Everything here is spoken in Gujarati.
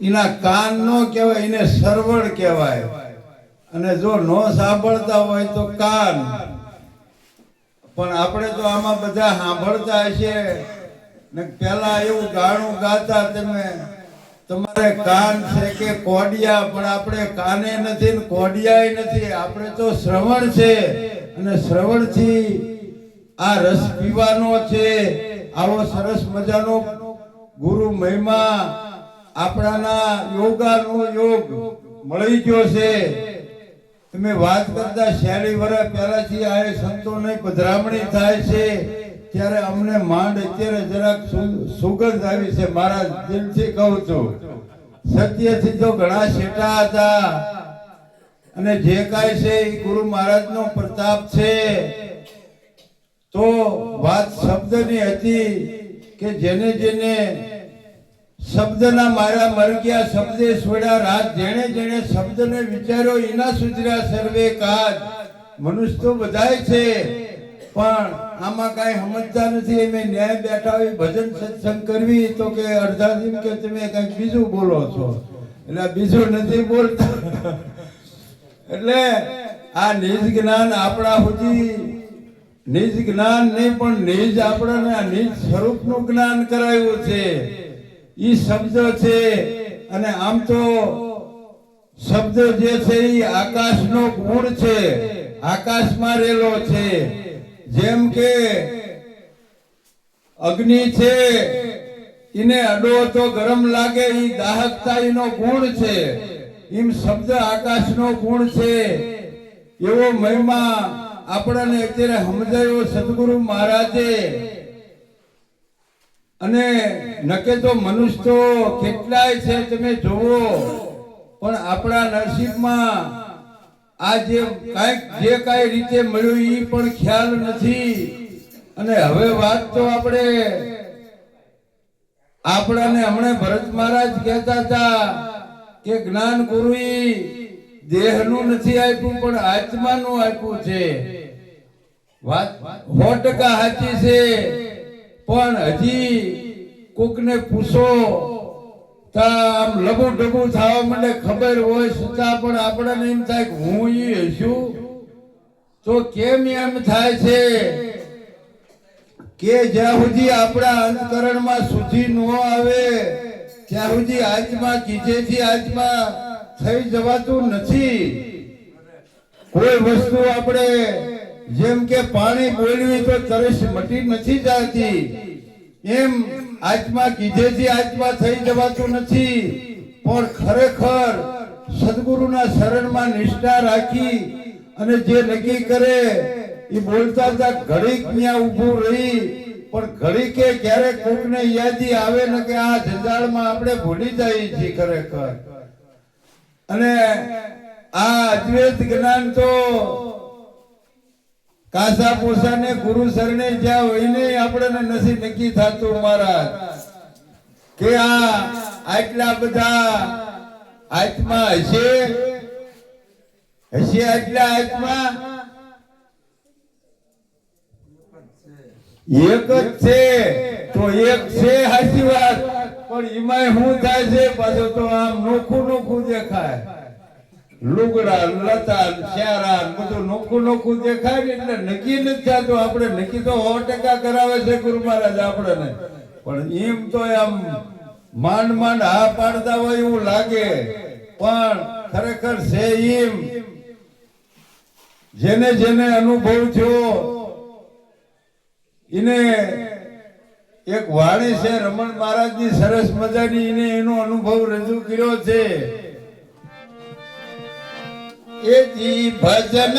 એના કાન નો કહેવાય, એને સરવળ કહેવાય. અને જો નો સાંભળતા હોય તો કાન. પણ આપણે તો આમાં બધા સાંભળતા હશે ને. પેલા એવું ગાણું ગાતા, તમે તમારે કાન છે કે કોડિયા, પણ આપણે કાને નથી ને કોડિયાય નથી, આપણે તો શ્રવણ છે. અને શ્રવણથી આ રસ પીવાનો છે. આવો સરસ મજાનો ગુરુ મહિમા આપણાના યોગાનો યોગ મળી ગયો છે. તમે વાત કરતા 46 વર્ષ પહેલાથી આ સંતોને પધરામણી થાય છે, ત્યારે અમને માંડ અત્યારે જરાક સુગંધ આવી છે. મારા દિલથી કહું છું, સત્યથી તો ઘણા શેઠા હતા. અને જે કાંઈ છે એ ગુરુ મહારાજનો પ્રતાપ છે. તો વાત શબ્દની હતી કે જેને જેને શબ્દના મારા મર ગયા, શબ્દે છોડ્યા રાત. જેણે જેણે શબ્દને વિચાર્યો એના સુધર્યા સર્વે કાજ. મનુષ્ય તો બધાય છે, પણ આમાં કાંઈ સમજતા નથી. એમ ન્યાય બેઠા હોય ભજન સત્સંગ કરવી તો કે અડધા દિન કે તમે કંઈક બીજું બોલો છો, એટલે બીજું નથી બોલતા. એટલે આ નિજ જ્ઞાન આપણા સુધી, નિજ જ્ઞાન નહીં પણ નિજ આપણને નિજ સ્વરૂપનું જ્ઞાન કરાવ્યું છે. ઈ શબ્દ છે. અને આમ તો શબ્દ જે છે એ આકાશનો ગુણ છે, આકાશમાં રહેલો છે. જેમ કે અગ્નિ છે, એને અડો તો ગરમ લાગે, એ દાહકતા એનો ગુણ છે. એમ શબ્દ આકાશનો ગુણ છે. એવો મહિમા આપણને અત્યારે સમજાયો સદગુરુ મહારાજે. અને નકે તો મનુષ્ય તો કેટલાય છે તમે જોવો, પણ આપણા નસીબમાં આ જે કાંઈ રીતે મળ્યું એ પણ ખ્યાલ નથી. અને હવે વાત તો આપણાને હમણાં ભરત મહારાજ કહેતા હતા કે જ્ઞાન ગુરુ દેહનું નથી આપ્યું પણ આત્માનું આપ્યું છે. વાત 100% સાચી છે. પણ હજી કોકને પૂછો તો આમ લબુ ડબુ થવા માંડે, ખબર હોય છતાં પણ આપણને એમ થાય કે હું ઈ હશું. તો કેમ એમ થાય છે કે જ્યાં સુધી આપણા અંતકરણમાં શુદ્ધિ ન આવે ત્યાં સુધી આત્મા કીધેથી આત્મા થઈ જવાતું નથી. કોઈ વસ્તુ આપણે જેમ કે પાણી બોલવી તો તરસ મટી નથી જતી, એમ આત્મા કીધેથી આત્મા થઈ જવાતું નથી. પણ ખરેખર સદગુરુના શરણમાં નિષ્ઠા રાખી અને જે નક્કી કરે એ બોલતા હતા. ઘડીક ત્યાં ઊભું રહી, પણ ઘડીકે ક્યારેક કોકને યાદી આવે ને કે આ જંજાળમાં આપણે ભૂલી જઈએ છીએ ખરેખર. અને આ અદ્વૈત જ્ઞાન તો કાસા પોસાને ગુરુ શરણે જ્યાં હોય ને આપણને નથી નક્કી થતું મહારાજ કે આ આટલા બધા આત્મા હશે આટલા આત્મા એક જ છે. તો એક છે સાચી વાત, પણ એમાં શું થાય છે પાછું તો આમ નોખું નોખું દેખાય. લુગડા લતા શ્યારા બધું નોખું નોખું દેખાય ને એટલે નક્કી નથી થતું. આપણે નક્કી તો 100% કરાવે છે ગુરુ મહારાજ આપણને, પણ એમ તો આમ માંડ માંડ હા પાડતા હોય એવું લાગે. પણ ખરેખર છે એમ જેને જેને અનુભવ થયો એને એક વાણી છે રમણ મહારાજની સરસ મજાની, એને એનો અનુભવ રજૂ કર્યો છે. એ ભજન